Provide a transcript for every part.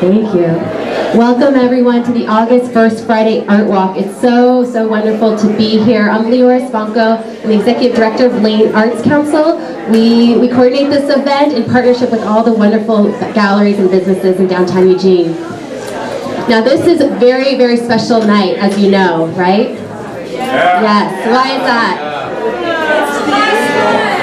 Thank you. Welcome everyone to the August 1st Friday Art Walk. It's so wonderful to be here. I'm Leora Svanko. I'm the Executive Director of Lane Arts Council. We coordinate this event in partnership with all the wonderful galleries and businesses in downtown Eugene. Now this is a very special night, as you know, right? Yeah. Yes. Why is that?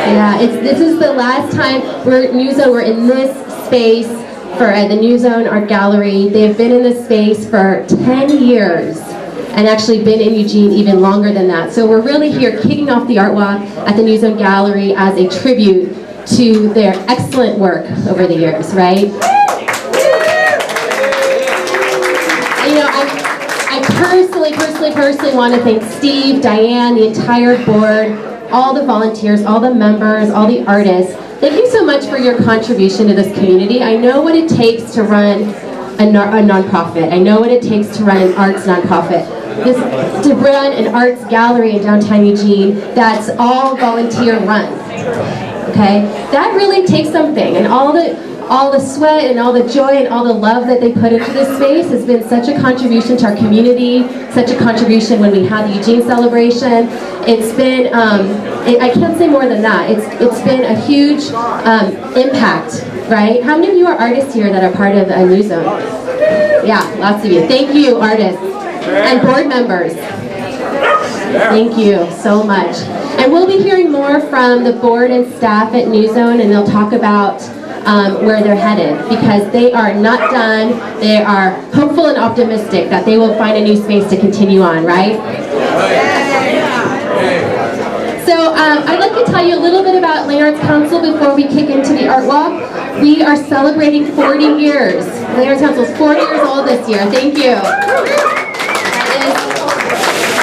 Yeah, this is the last time we're in this space for the New Zone Art Gallery. They have been in this space for 10 years and actually been in Eugene even longer than that. So we're really here kicking off the Art Walk at the New Zone Gallery as a tribute to their excellent work over the years, right? You know, I personally want to thank Steve, Diane, the entire board, all the volunteers, all the members, all the artists. Thank you so much for your contribution to this community. I know what it takes to run a nonprofit. I know what it takes to run an arts nonprofit. To run an arts gallery in downtown Eugene that's all volunteer run. Okay? That really takes something, and all the sweat and all the joy and all the love that they put into this space has been such a contribution to our community, such a contribution when we had the Eugene celebration. It's been, I can't say more than that. It's been a huge impact, right? How many of you are artists here that are part of a New Zone? Yeah, lots of you. Thank you, artists and board members. Thank you so much. And we'll be hearing more from the board and staff at New Zone, and they'll talk about where they're headed, because they are not done. They are hopeful and optimistic that they will find a new space to continue on, right? So I'd like to tell you a little bit about Lane Arts Council before we kick into the Art Walk. We are celebrating 40 years. Lane Arts Council is 40 years old this year. Thank you. That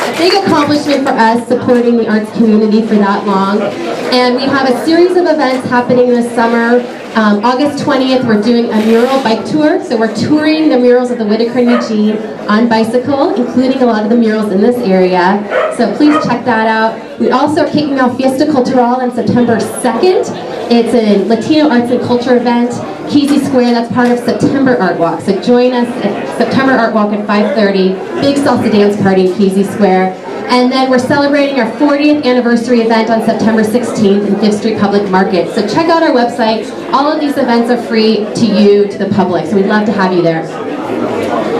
is a big accomplishment for us, supporting the arts community for that long. And we have a series of events happening this summer. August 20th, we're doing a mural bike tour. So we're touring the murals of the Whitaker and Eugene on bicycle, including a lot of the murals in this area. So please check that out. We also are kicking off Fiesta Cultural on September 2nd. It's a Latino arts and culture event, Kesey Square. That's part of September Art Walk. So join us at September Art Walk at 5:30. Big salsa dance party in Kesey Square. And then we're celebrating our 40th anniversary event on September 16th in Fifth Street Public Market. So check out our website. All of these events are free to you, to the public, so we'd love to have you there.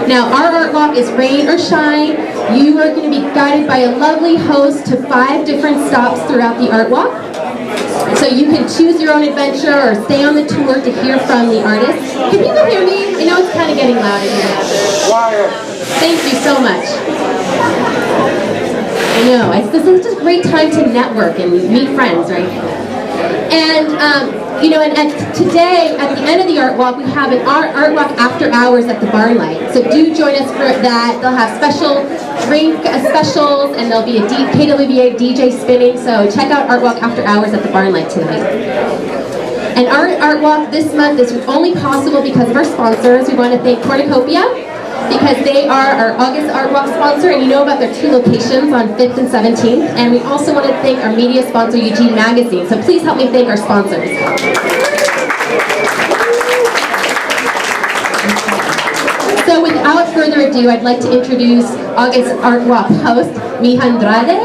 Now, our Art Walk is rain or shine. You are going to be guided by a lovely host to 5 different stops throughout the Art Walk. So you can choose your own adventure or stay on the tour to hear from the artists. Can people hear me? I know it's kind of getting loud in here. Thank you so much. I know, this is just a great time to network and meet friends, right? And, you know, and today, at the end of the Art Walk, we have an Art Walk after hours at the Barn Light. So do join us for that. They'll have special drink specials, and there'll be a KWVA DJ spinning. So check out Art Walk after hours at the Barn Light tonight. And our Art Walk this month is only possible because of our sponsors. We want to thank Cornucopia, because they are our August Art Walk sponsor, and you know about their 2 locations on 5th and 17th. And we also want to thank our media sponsor, Eugene Magazine. So please help me thank our sponsors. So without further ado, I'd like to introduce August Art Walk host, Mija Andrade.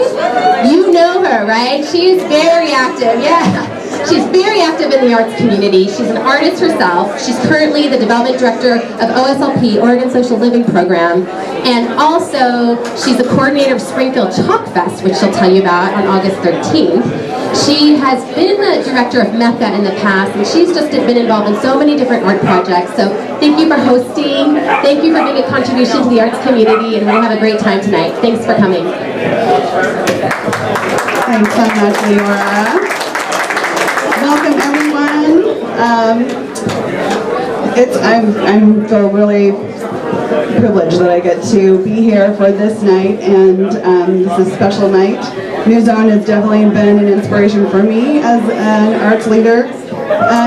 You know her, right? She is very active, yeah. She's very active in the arts community. She's an artist herself. She's currently the development director of OSLP, Oregon Social Living Program. And also, she's the coordinator of Springfield Chalk Fest, which she'll tell you about on August 13th. She has been the director of Mecca in the past, and she's just been involved in so many different art projects. So thank you for hosting. Thank you for being a contribution to the arts community, and we're going to have a great time tonight. Thanks for coming. Thanks so much, Leora. Welcome, everyone. I feel really privileged that I get to be here for this night, and this is a special night. New Zone has definitely been an inspiration for me as an arts leader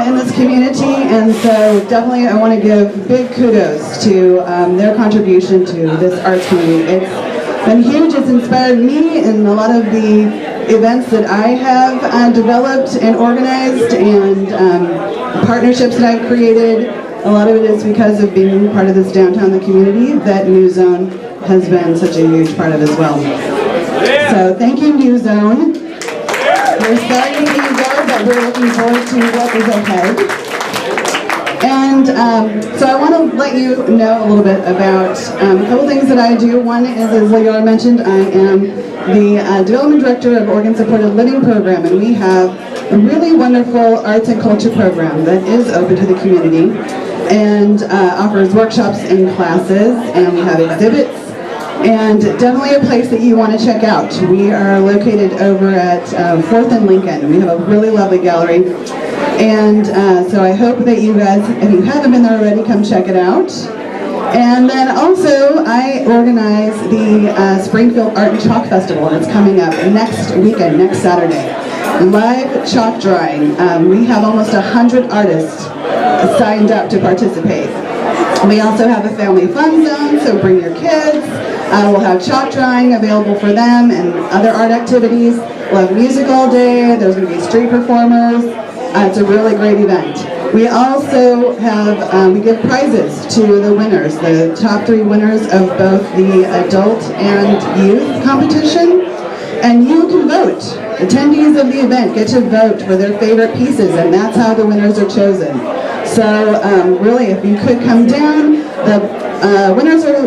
in this community, and so definitely I want to give big kudos to their contribution to this arts community. It's been huge. It's inspired me in a lot of the events that I have developed and organized, and partnerships that I've created. a lot of it is because of being part of this downtown the community that New Zone has been such a huge part of as well. So thank you, New Zone. We're sorry to see you go, but we're looking forward to what is ahead. And so I want to let you know a little bit about a couple things that I do. One is, as Leora mentioned, I am the Development Director of Oregon Supported Living Program, and we have a really wonderful arts and culture program that is open to the community and offers workshops and classes, and we have exhibits, and definitely a place that you want to check out. We are located over at 4th and Lincoln. We have a really lovely gallery. And so I hope that you guys, if you haven't been there already, come check it out. And then also, I organize the Springfield Art and Chalk Festival, and it's coming up next weekend, next Saturday. Live chalk drawing. We have almost 100 artists signed up to participate. We also have a family fun zone, so bring your kids. We'll have chalk drawing available for them and other art activities. We'll have music all day. There's going to be street performers. It's a really great event. We also have, we give prizes to the winners, the top 3 winners of both the adult and youth competition. And you can vote. Attendees of the event get to vote for their favorite pieces, and that's how the winners are chosen. So really, if you could come down, the winners are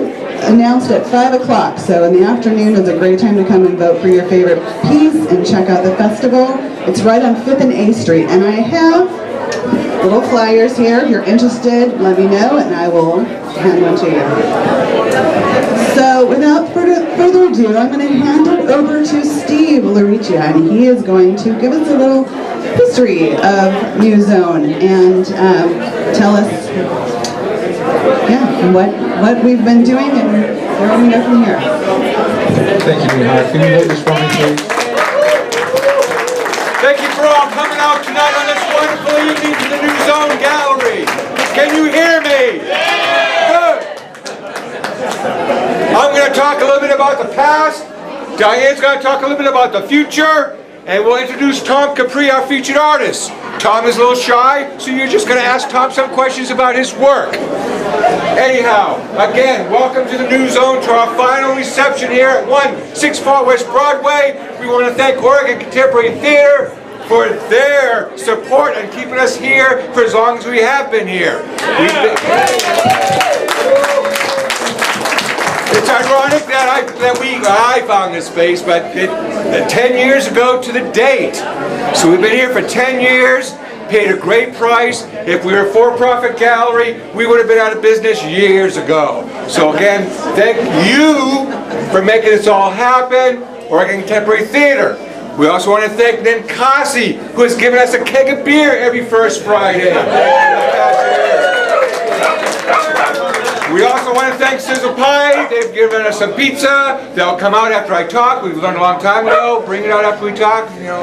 announced at 5 o'clock. So in the afternoon is a great time to come and vote for your favorite piece and check out the festival. It's right on 5th and A Street. And I have little flyers here. If you're interested, let me know and I will hand one to you. So without further ado, I'm going to hand it over to Steve Laricia, and he is going to give us a little history of New Zone and tell us what we've been doing and where we go from here. Thank you, Mihai. Can you hold this for me, please? Thank you for all coming out tonight on this wonderful evening to the New Zone Gallery. Can you hear me? Good. I'm going to talk a little bit about the past. Diane's going to talk a little bit about the future. And we'll introduce Tom Capri, our featured artist. Tom is a little shy, so you're just going to ask Tom some questions about his work. Anyhow, again, welcome to the New Zone, to our final reception here at 164 West Broadway. We want to thank Oregon Contemporary Theater for their support and keeping us here for as long as we have been here. It's ironic that I found this space, but 10 years ago to the date. So we've been here for 10 years, paid a great price. If we were a for-profit gallery, we would have been out of business years ago. So again, thank you for making this all happen, Oregon Contemporary Theater. We also want to thank Ninkasi, who has given us a keg of beer every first Friday. We also want to thank Sizzle Pie. They've given us some pizza. They'll come out after I talk. We've learned a long time ago. Bring it out after we talk. You know.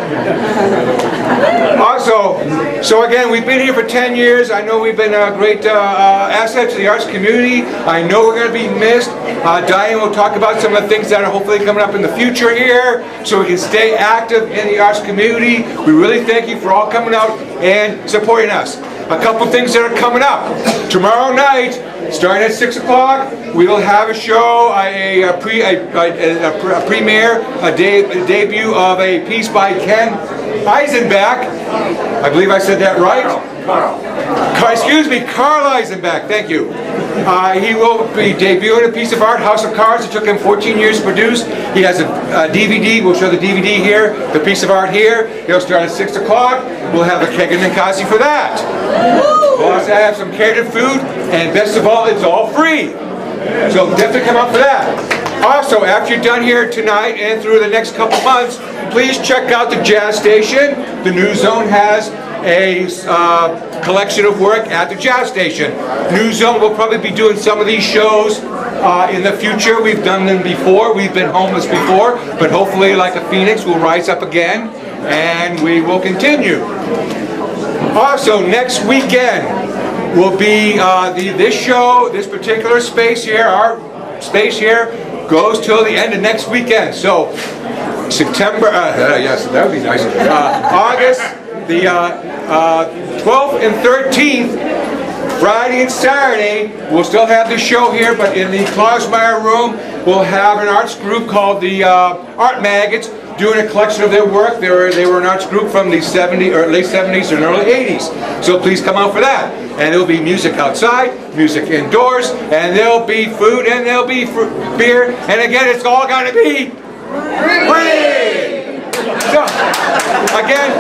Also, so again, we've been here for 10 years. I know we've been a great asset to the arts community. I know we're going to be missed. Diane will talk about some of the things that are hopefully coming up in the future here, so we can stay active in the arts community. We really thank you for all coming out and supporting us. A couple things that are coming up. Tomorrow night, starting at 6 o'clock, we will have a show, a premiere, a debut of a piece by Ken Eisenbach. I believe I said that right. Carl Eisenbach, thank you. He will be debuting a piece of art, House of Cards. It took him 14 years to produce. He has a DVD. We'll show the DVD here, the piece of art here. He'll start at 6 o'clock. We'll have a keg of Ninkasi for that. We'll also have some catered food, and best of all, it's all free. So definitely come out for that. Also, after you're done here tonight and through the next couple months, please check out the Jazz Station. The New Zone has a collection of work at the Jazz Station. New Zone will probably be doing some of these shows in the future. We've done them before. We've been homeless before, but hopefully, like a phoenix, we'll rise up again, and we will continue. Also, next weekend will be this show, this particular space here, our space here, goes till the end of next weekend. So, September, yes, that would be nice. August the 12th and 13th Friday and Saturday, we'll still have the show here, but in the Klausmeier room, we'll have an arts group called the Art Maggots doing a collection of their work. They were an arts group from the late 70s and early 80s. So please come out for that. And there'll be music outside, music indoors, and there'll be food, and there'll be beer. And again, it's all got to be free! So, again,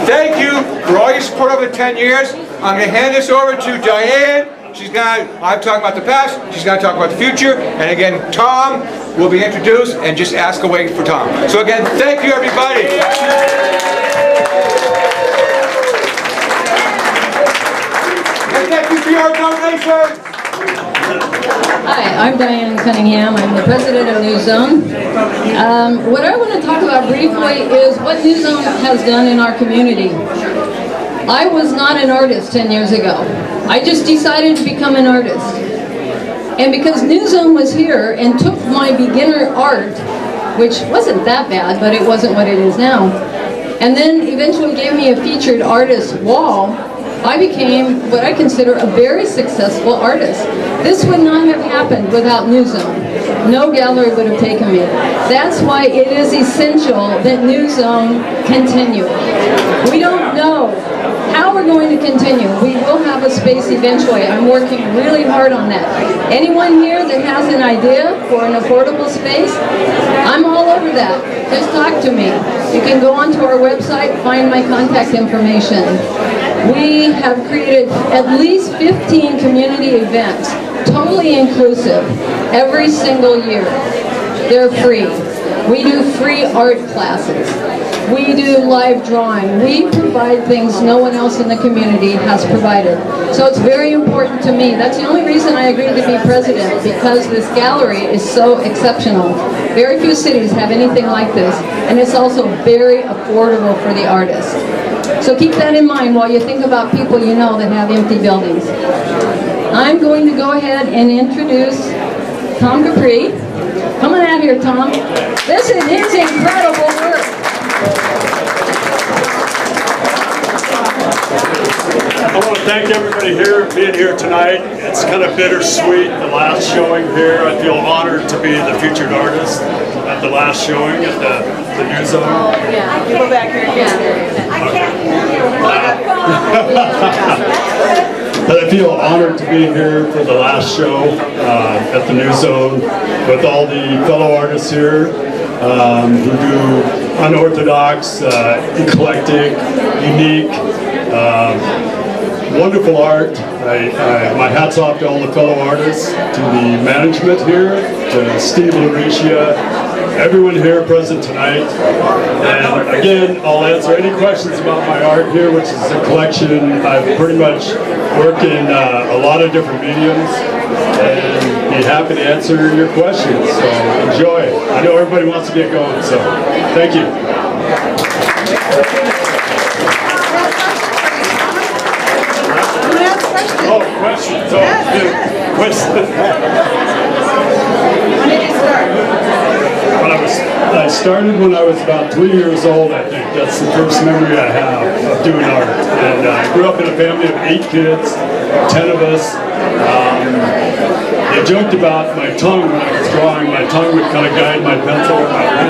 thank you for all your support over the 10 years. I'm going to hand this over to Diane. I'm talking about the past, she's going to talk about the future. And again, Tom will be introduced, and just ask away for Tom. So again, thank you, everybody. And thank you for your donations. Hi, I'm Diane Cunningham. I'm the president of New Zone. What I want to talk about briefly is what New Zone has done in our community. I was not an artist 10 years ago. I just decided to become an artist. And because New Zone was here and took my beginner art, which wasn't that bad, but it wasn't what it is now, and then eventually gave me a featured artist wall, I became what I consider a very successful artist. This would not have happened without New Zone. No gallery would have taken me. That's why it is essential that New Zone continue. We don't know how we're going to continue. We will have a space eventually. I'm working really hard on that. Anyone here that has an idea for an affordable space, I'm all over that. Just talk to me. You can go onto our website, find my contact information. We have created at least 15 community events, totally inclusive, every single year. They're free. We do free art classes. We do live drawing. We provide things no one else in the community has provided. So it's very important to me. That's the only reason I agreed to be president, because this gallery is so exceptional. Very few cities have anything like this, and it's also very affordable for the artist. So keep that in mind while you think about people you know that have empty buildings. I'm going to go ahead and introduce Tom Capri. Come on out here, Tom. This is his incredible work. I want to thank everybody here for being here tonight. It's kind of bittersweet, the last showing here. I feel honored to be the featured artist at the last showing at the New Zone. Yeah, you go back here again. I can't But I feel honored to be here for the last show at the New Zone with all the fellow artists here who do unorthodox, eclectic, unique, wonderful art. My hat's off to all the fellow artists, to the management here, to Steve Lauricia, everyone here present tonight. And again, I'll answer any questions about my art here, which is a collection. I pretty much work in a lot of different mediums and be happy to answer your questions. So enjoy it. I know everybody wants to get going, so thank you. Oh, questions. When did you start? I started when I was about 3 years old, I think. That's the first memory I have of doing art. And I grew up in a family of 8 kids, 10 of us. They joked about my tongue when I was drawing. My tongue would kind of guide my pencil or my pen.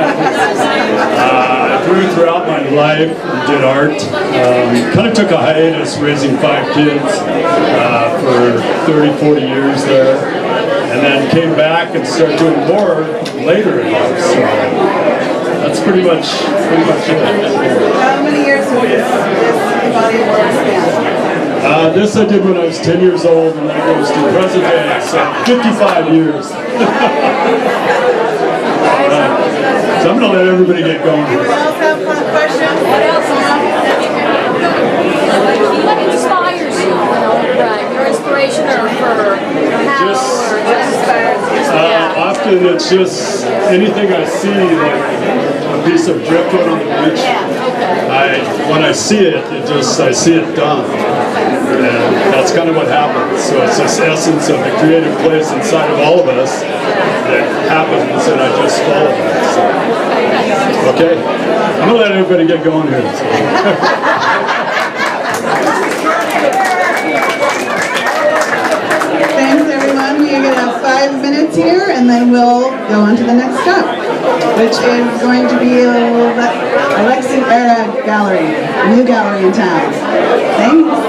I drew throughout my life and did art. Kind of took a hiatus raising 5 kids for 30, 40 years there. And then came back and started doing more later in life. So that's pretty much it. How many years will this body of work span? This I did when I was 10 years old, and that goes to present day, so 55 years. So I'm going to let everybody get going. Anyone else have questions? What else? What inspires you? Your inspiration or for how Just- or what inspires you? Often it's just anything I see, like a piece of driftwood on the beach. When I see it, I see it done. And that's kind of what happens. So it's this essence of the creative place inside of all of us that happens, and I just follow that. So, okay? I'm going to let everybody get going here. So. 5 minutes here, and then we'll go on to the next stop, which is going to be Alexis Era Gallery, a new gallery in town. Thanks.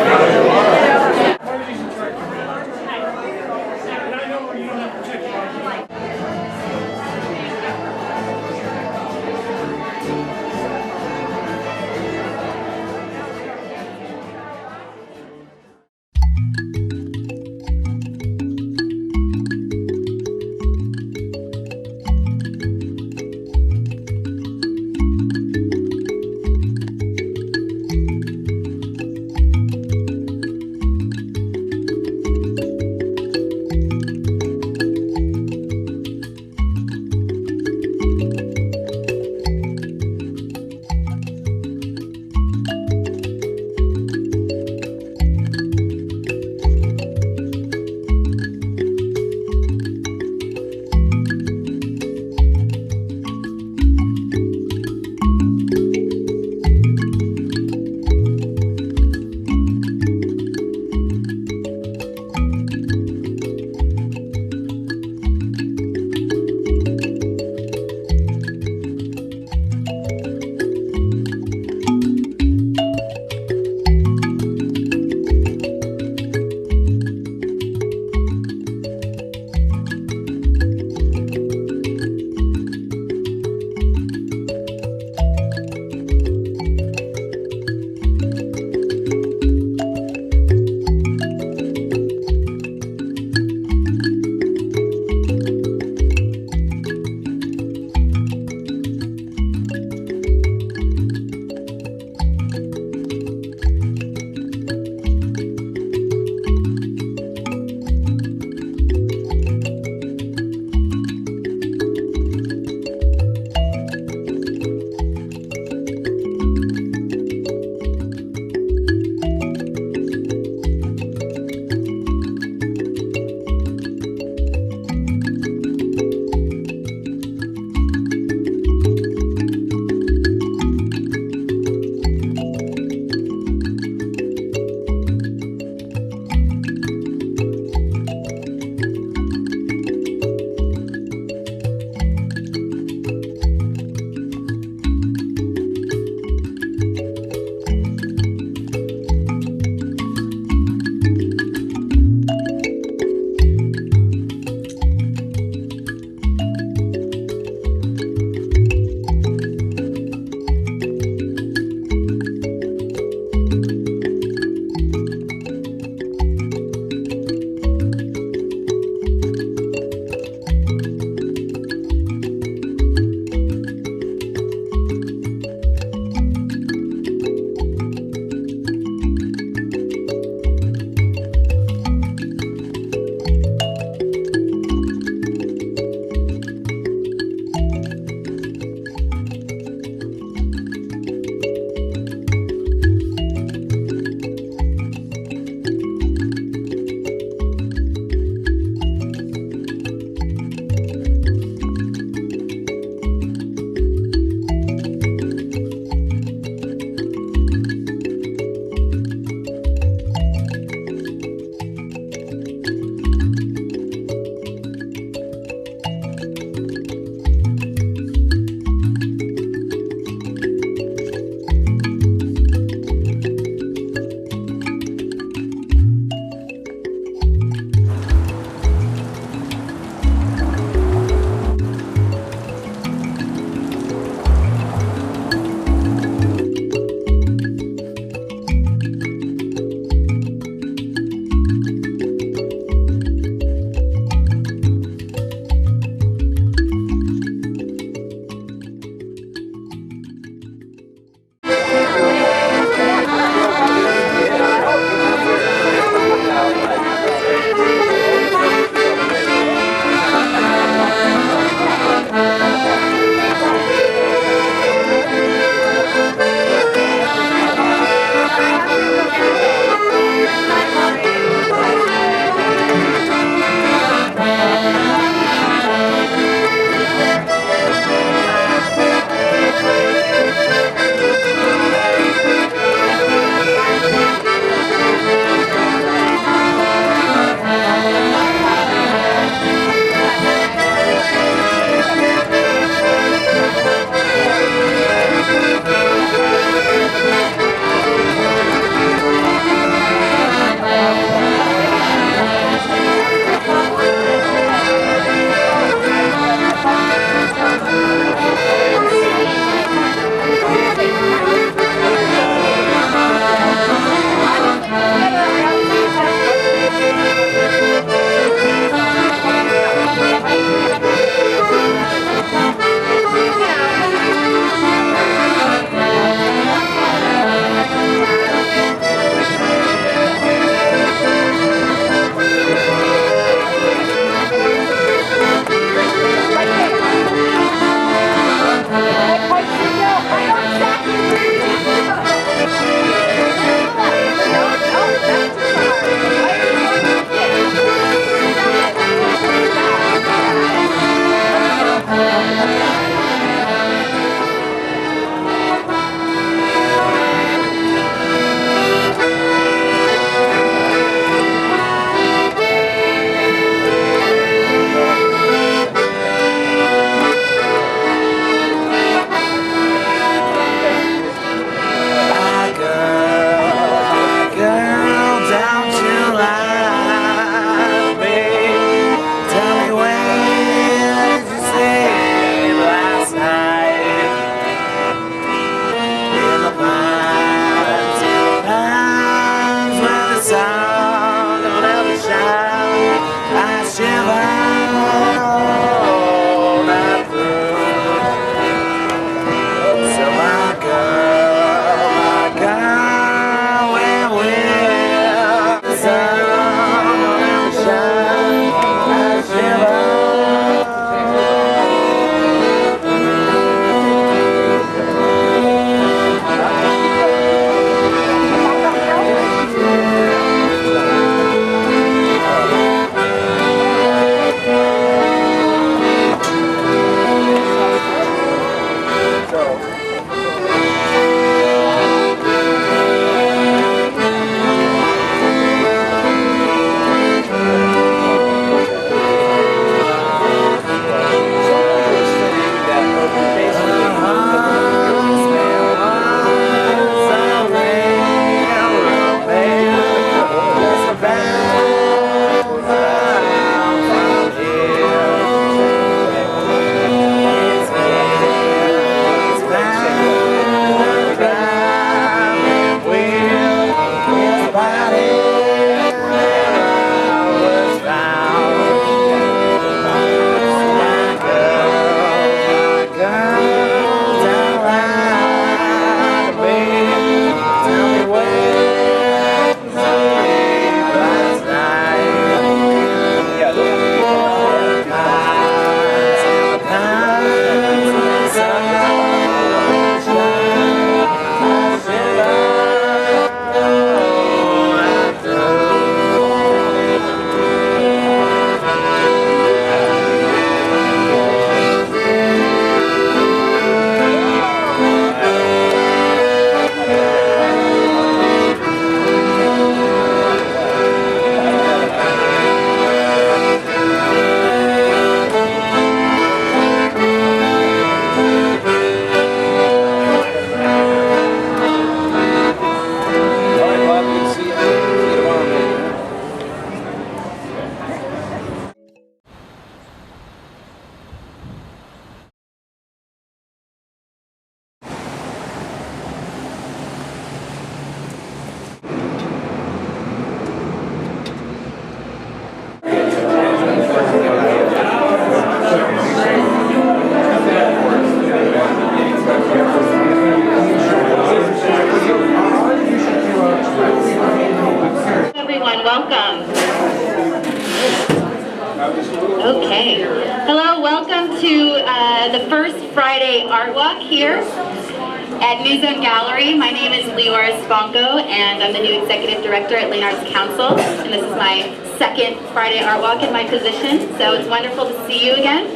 first Friday Art Walk here at New Zone Gallery. My name is Leora Sponko, and I'm the new Executive Director at Lane Arts Council, and this is my second Friday Art Walk in my position, so it's wonderful to see you again.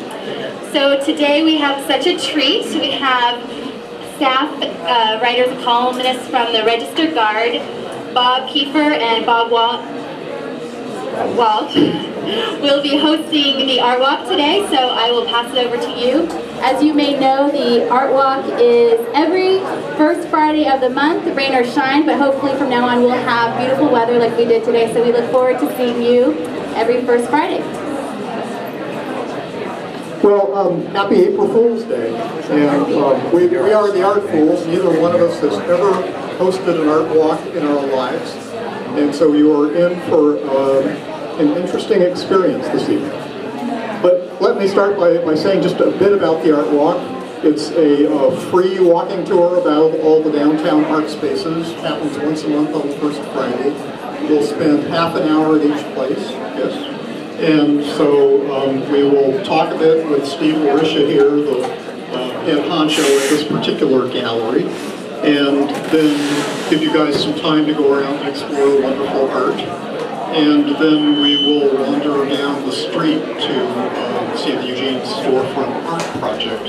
So today we have such a treat. We have staff, writers and columnists from the Register Guard, Bob Kiefer and Bob Walt will be hosting the Art Walk today, so I will pass it over to you. As you may know, the Art Walk is every first Friday of the month, rain or shine, but hopefully from now on we'll have beautiful weather like we did today, so we look forward to seeing you every first Friday. Well, happy April Fool's Day. And we are the Art Fools. Neither one of us has ever hosted an art walk in our lives. And so you are in for an interesting experience this evening. But let me start by saying just a bit about the Art Walk. It's a free walking tour about all the downtown art spaces. It happens once a month on the first Friday. We'll spend half an hour at each place. Yes. And so we will talk a bit with Steve Larisha here, the head honcho at this particular gallery, and then give you guys some time to go around and explore wonderful art. And then we will wander down the street to see the Eugene Storefront Art Project.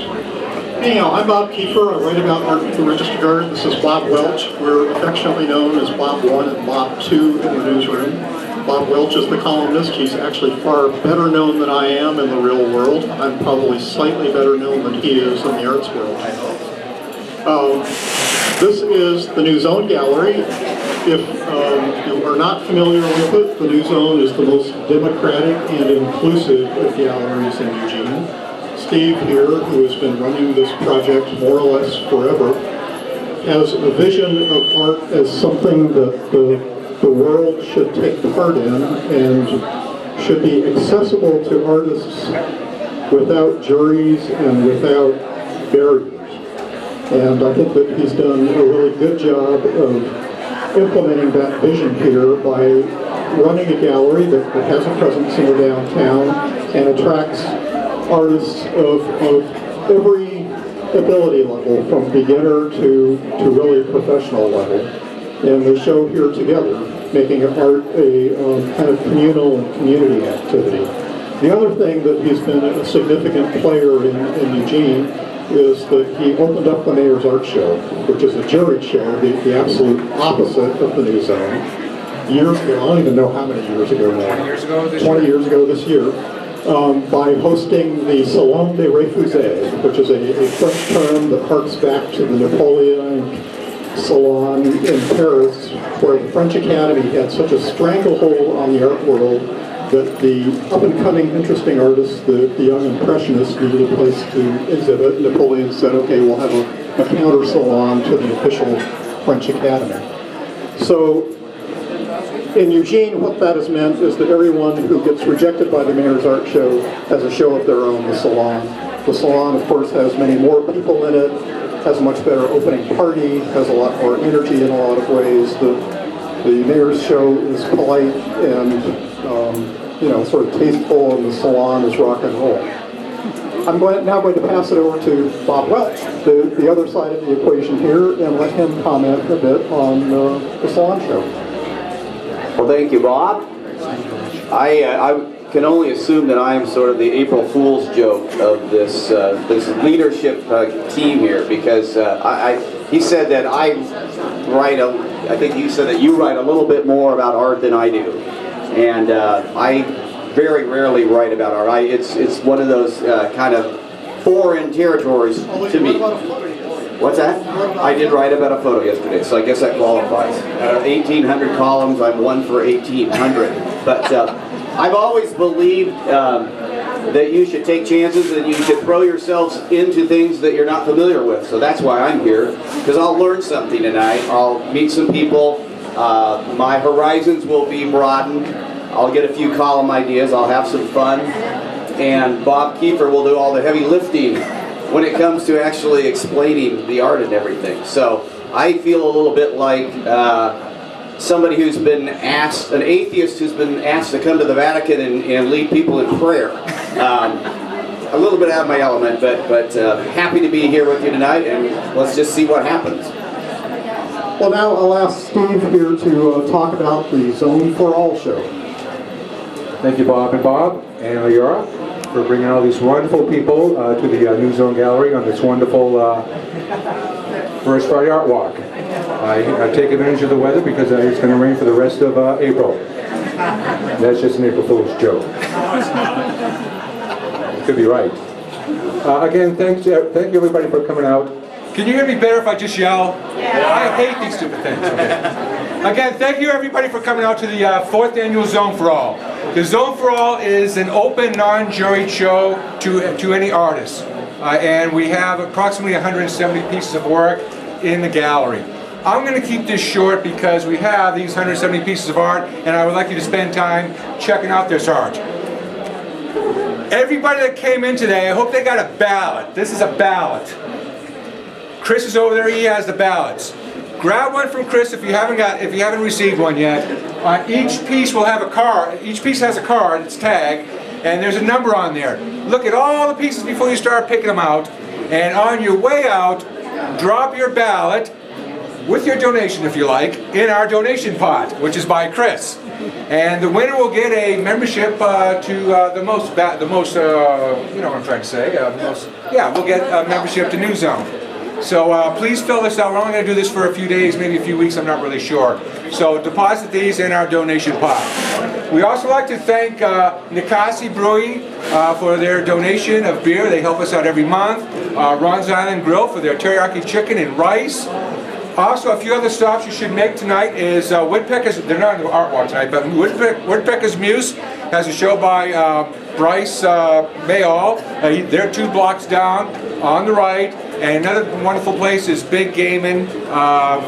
Anyhow, I'm Bob Kiefer. I write about art at the Register Guard. This is Bob Welch. We're affectionately known as Bob 1 and Bob 2 in the newsroom. Bob Welch is the columnist. He's actually far better known than I am in the real world. I'm probably slightly better known than he is in the arts world, I hope. This is the New Zone Gallery. If you are not familiar with it, the New Zone is the most democratic and inclusive of galleries in Eugene. Steve here, who has been running this project more or less forever, has a vision of art as something that the world should take part in and should be accessible to artists without juries and without barriers. And I think that he's done a really good job of implementing that vision here by running a gallery that has a presence in the downtown and attracts artists of every ability level, from beginner to really professional level. And they show here together, making art a kind of communal and community activity. The other thing that he's been a significant player in Eugene is that he opened up the Mayor's Art Show, which is a juried show, the absolute opposite of the New Zone. Years ago, I don't even know how many years ago now. 20 years ago this 20 year. years ago this year, by hosting the Salon des Refusés, which is a French term that harks back to the Napoleonic salon in Paris, where the French Academy had such a stranglehold on the art world that the up-and-coming interesting artists, the young impressionists, needed a place to exhibit. Napoleon said, okay, we'll have a counter salon to the official French Academy. So in Eugene, what that has meant is that everyone who gets rejected by the Mayor's Art Show has a show of their own, the Salon. The Salon, of course, has many more people in it, has a much better opening party, has a lot more energy in a lot of ways. The Mayor's Show is polite and sort of tasteful, and the Salon is rock and roll. I'm now going to pass it over to Bob Welch, the other side of the equation here, and let him comment a bit on the Salon Show. Well, thank you, Bob. I can only assume that I am sort of the April Fool's joke of this leadership team here, because he said that I think you said that you write a little bit more about art than I do, and I very rarely write about art. It's one of those kind of foreign territories to me. What's that? I did write about a photo yesterday, so I guess that qualifies. 1,800 columns, I'm 1 for 1,800. But I've always believed that you should take chances and you should throw yourselves into things that you're not familiar with. So that's why I'm here, because I'll learn something tonight. I'll meet some people. My horizons will be broadened. I'll get a few column ideas. I'll have some fun. And Bob Kiefer will do all the heavy lifting when it comes to actually explaining the art and everything. So I feel a little bit like somebody who's been asked, an atheist who's been asked to come to the Vatican and lead people in prayer. a little bit out of my element, but happy to be here with you tonight, and let's just see what happens. Well, now I'll ask Steve here to talk about the Zone for All show. Thank you, Bob and Leora, for bringing all these wonderful people to the New Zone Gallery on this wonderful First Friday Art Walk. I take advantage of the weather because it's going to rain for the rest of April. That's just an April Fool's joke. Could be right. Again, thank you everybody for coming out. Can you hear me better if I just yell? Yeah. I hate these stupid things. Okay. Again, thank you everybody for coming out to the 4th annual Zone for All. The Zone for All is an open, non-juried show to any artist. And we have approximately 170 pieces of work in the gallery. I'm going to keep this short because we have these 170 pieces of art, and I would like you to spend time checking out this art. Everybody that came in today, I hope they got a ballot. This is a ballot. Chris is over there, he has the ballots. Grab one from Chris if you haven't received one yet. Each piece will have a card. Each piece has a card, it's tagged, and there's a number on there. Look at all the pieces before you start picking them out, and on your way out, drop your ballot with your donation, if you like, in our donation pot, which is by Chris. And the winner will get a membership to the most, you know what I'm trying to say, we'll get a membership to New Zone. So please fill this out. We're only going to do this for a few days, maybe a few weeks, I'm not really sure. So deposit these in our donation pot. We also like to thank Nikasi Brewing for their donation of beer. They help us out every month. Ron's Island Grill for their teriyaki chicken and rice. Also, a few other stops you should make tonight is Woodpecker's, they're not on the art walk tonight, but Woodpecker's Muse has a show by Bryce Mayall. They're 2 blocks down on the right. And another wonderful place is Big Gamin'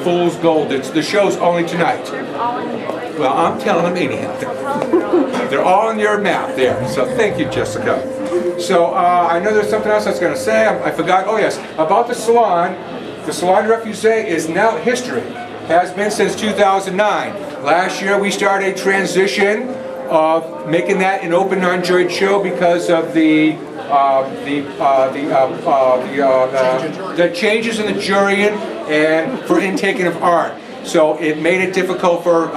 Fool's Gold. The show's only tonight. Well, I'm telling them anyhow. They're all on your map there. So thank you, Jessica. So I know there's something else I was going to say. I forgot. Oh yes, about the salon. The Salon de Refusé is now history. Has been since 2009. Last year we started a transition of making that an open, non-juried show because of the changes in the jurying and for intaking of art. So it made it difficult for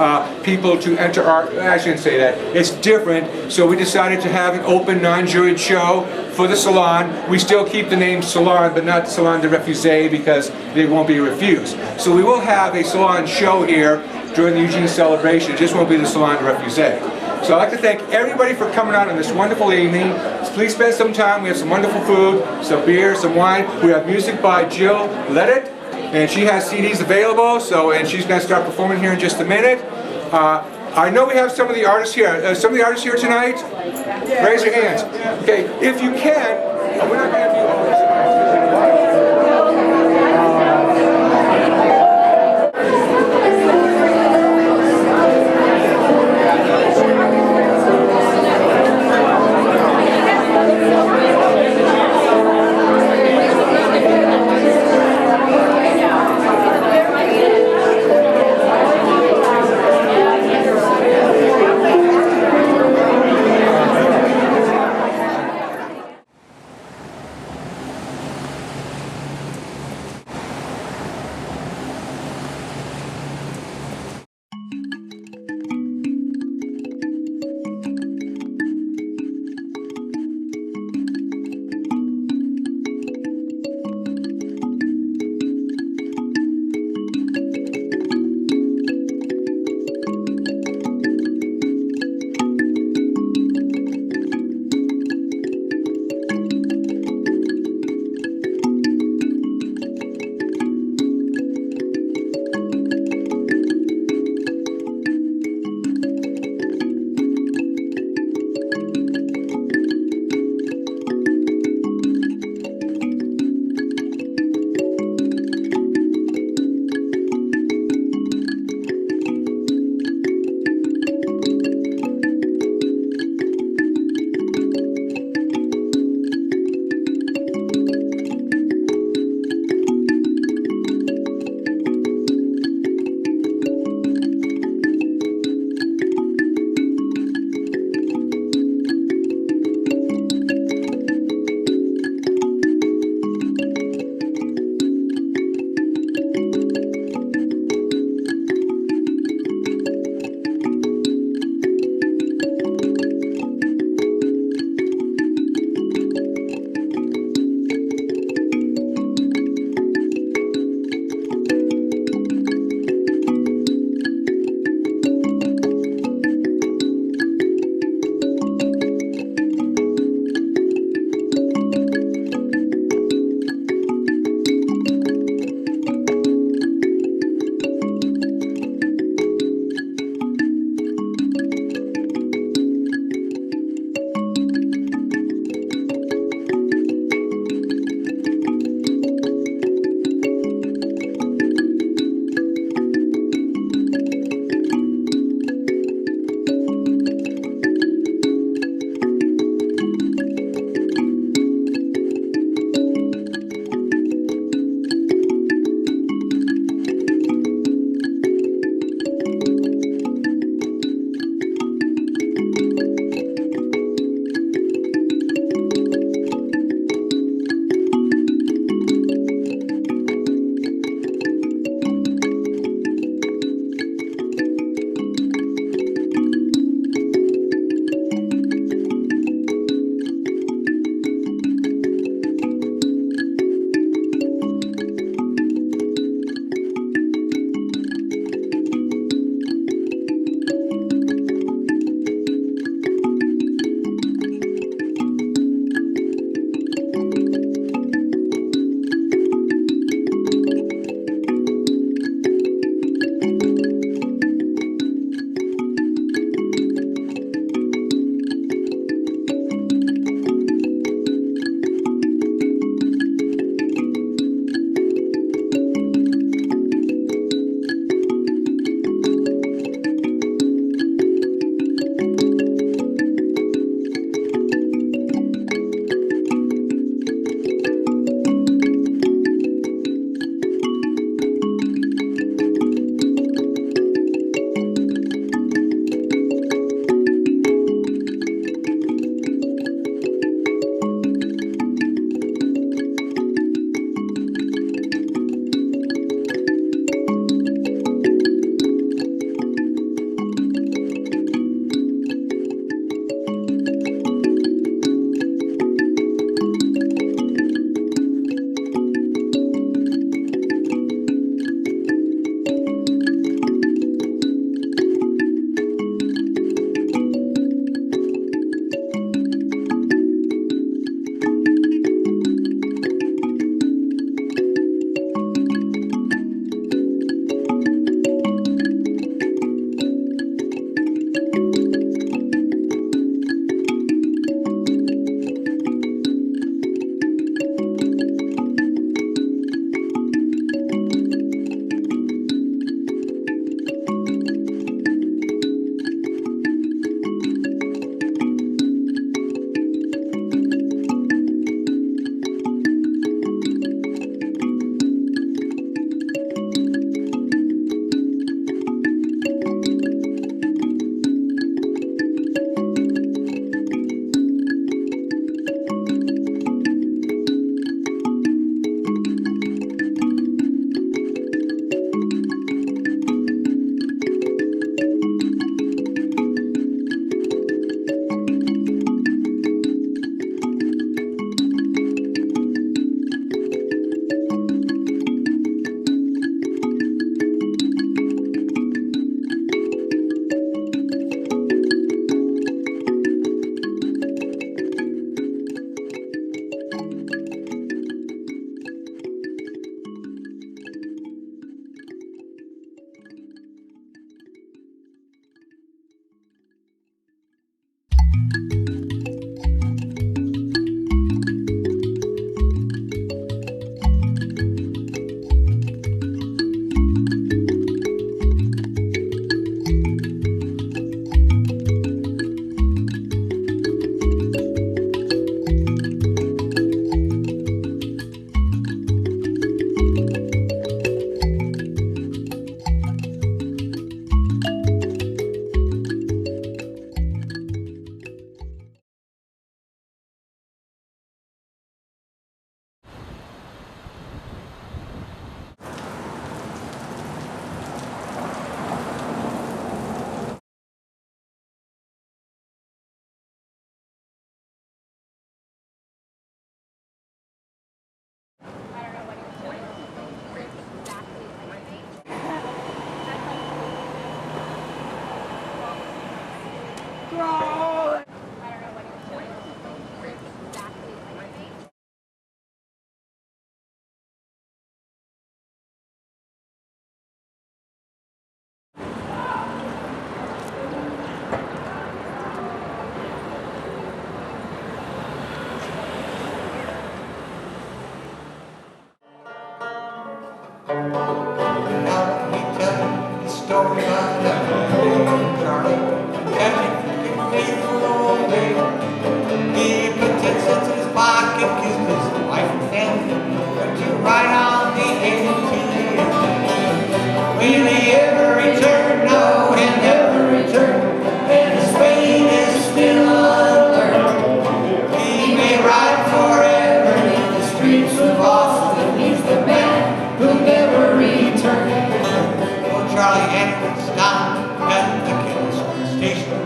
people to enter art. I shouldn't say that. It's different. So we decided to have an open, non-juried show for the salon. We still keep the name Salon, but not Salon de Refusé because they won't be refused. So we will have a salon show here during the Eugene celebration. It just won't be the Salon de Refusé. So I'd like to thank everybody for coming out on this wonderful evening. Please spend some time. We have some wonderful food, some beer, some wine. We have music by Jill Leddit, and she has CDs available, and she's going to start performing here in just a minute. I know we have some of the artists here. Some of the artists here tonight? Raise your hands. Okay, if you can, we're not going to do all this. story about Charlie, catching faithful old day. He put 10 cents in his pocket, kissed his wife and family, went to ride on the ATV. Will he ever return? No, he'll never return, and his fate is still unlearned. He may ride forever in the streets of Boston. He's the man who'll never return. Charlie Henry stopped at the Kingston station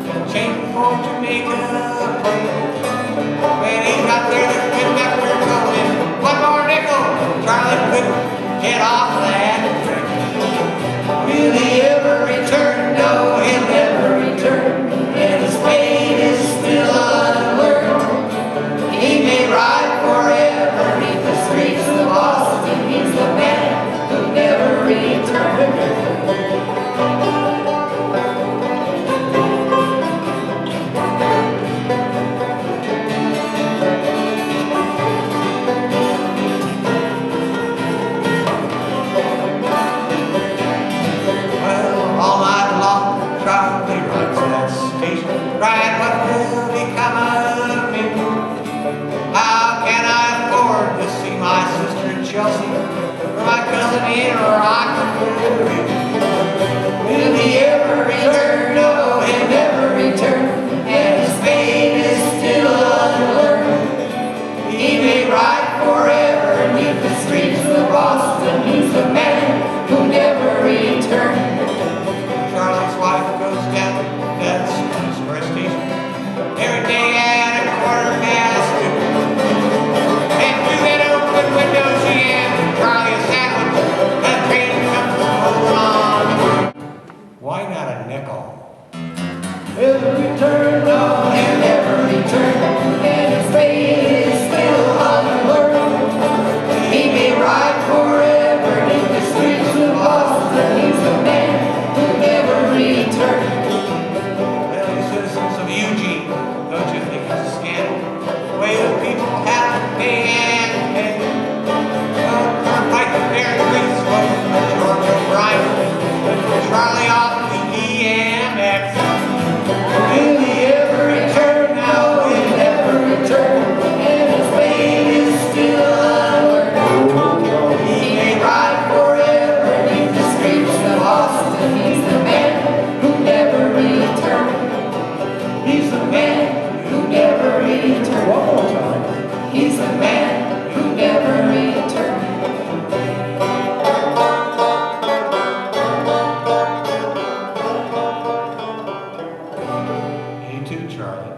and changed for Jamaica plane. When he got there, the conductor told him, "One more nickel." Charlie couldn't get off that train. Will he ever return? No, he'll never return, and his fate is still unlearned. He may ride forever in the streets of Boston. He's the man who'll never return. Right, what will become of me? How can I afford to see my sister Chelsea or my cousin in Rockville? Will he ever return? No, he'll never return, and his fate is still unlearned. He may ride forever beneath the streets of Boston. He's the man who'll never return. Charlie's wife goes down that express station every day at 2:15. And through that open window she hands Charlie a sandwich. That train comes rolling on. Why not a nickel? He'll return, no, he'll never return, and his fate is still unlearned. He may ride forever in the streets of Boston. He's the man who'll never return. Citizens of Eugene, don't you think it's a scandal? The way the people have to pay and pay. Turnpike to Bear Creek, George O'Brien, Charlie off the EMX. Will he ever return? No, he'll never return, and his fate is still unlearned. He may ride forever in the streets of Boston. He's the man who never returned. He's the man who never returned. One more time. He's the man who never returned. You too, Charlie.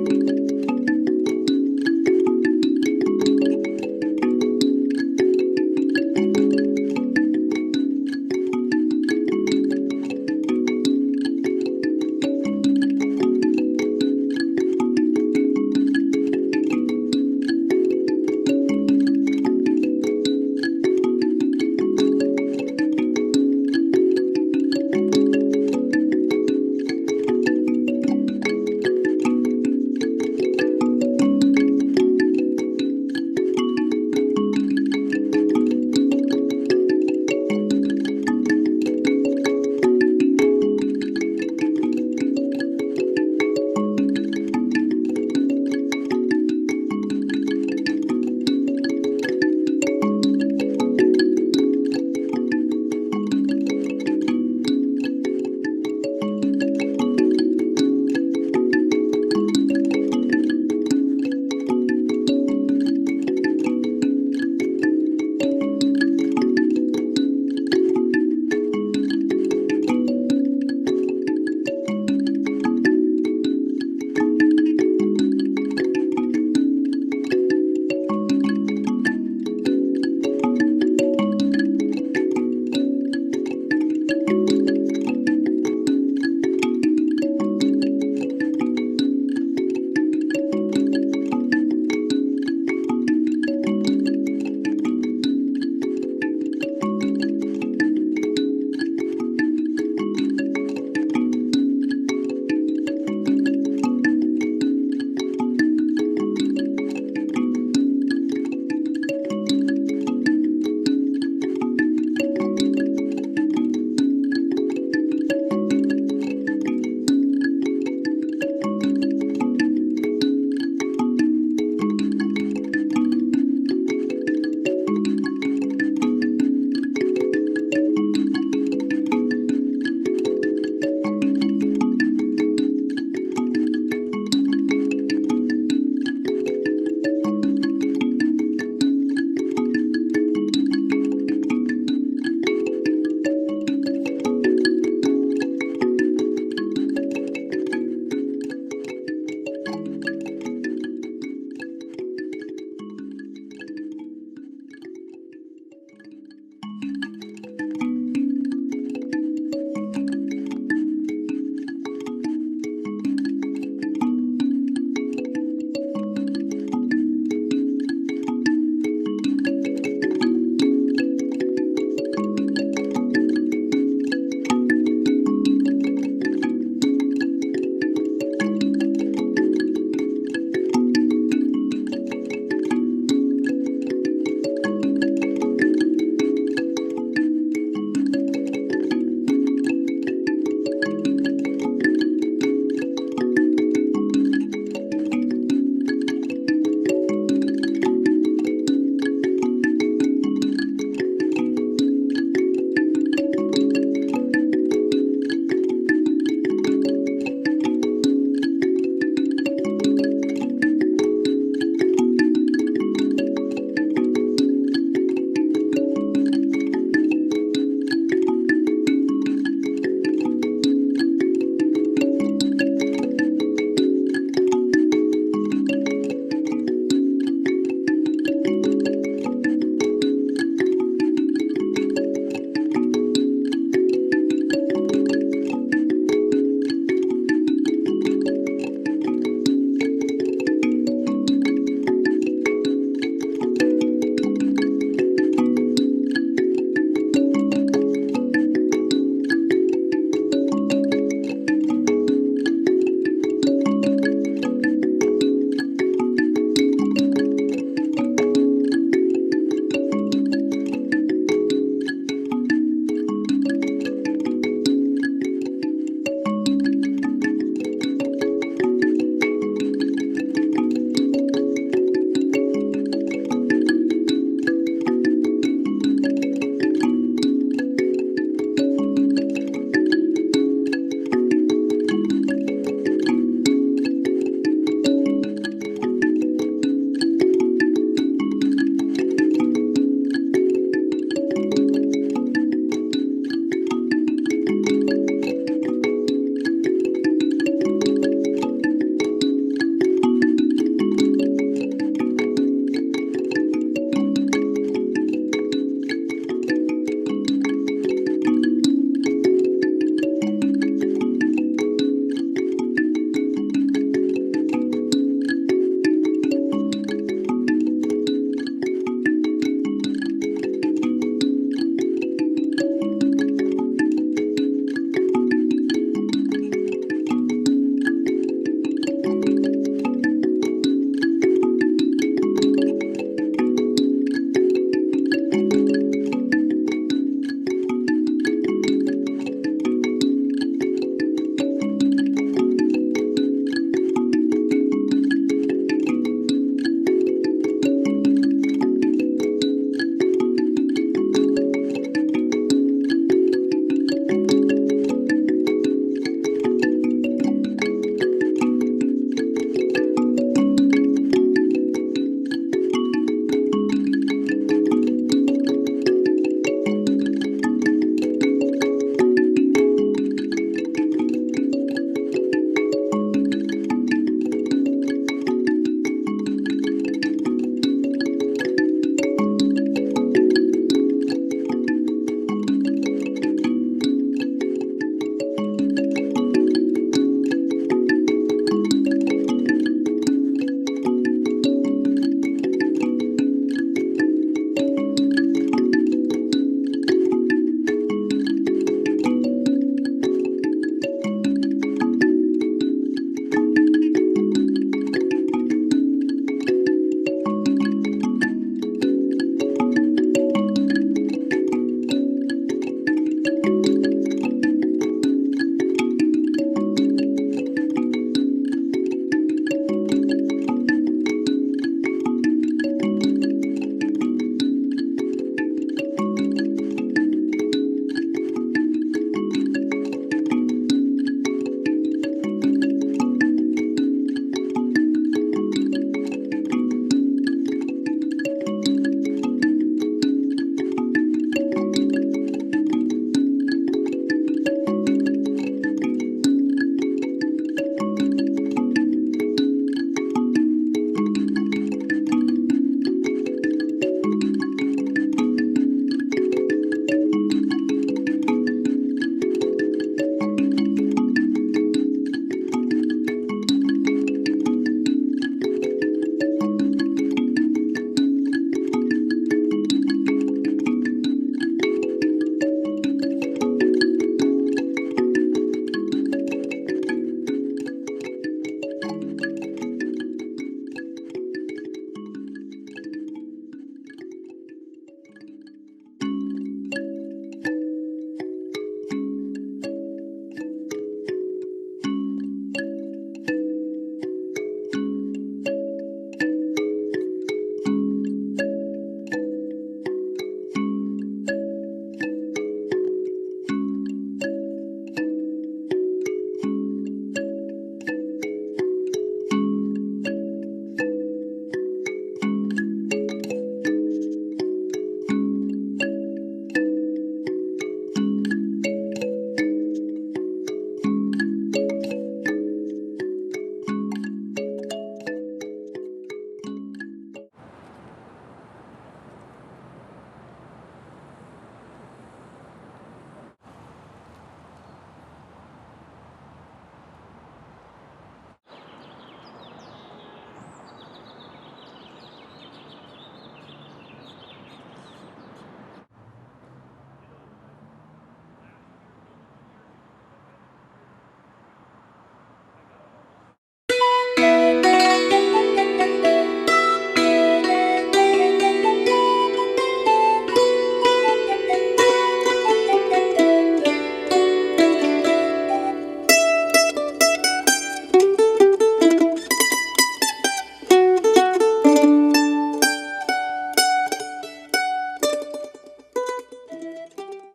Thank you.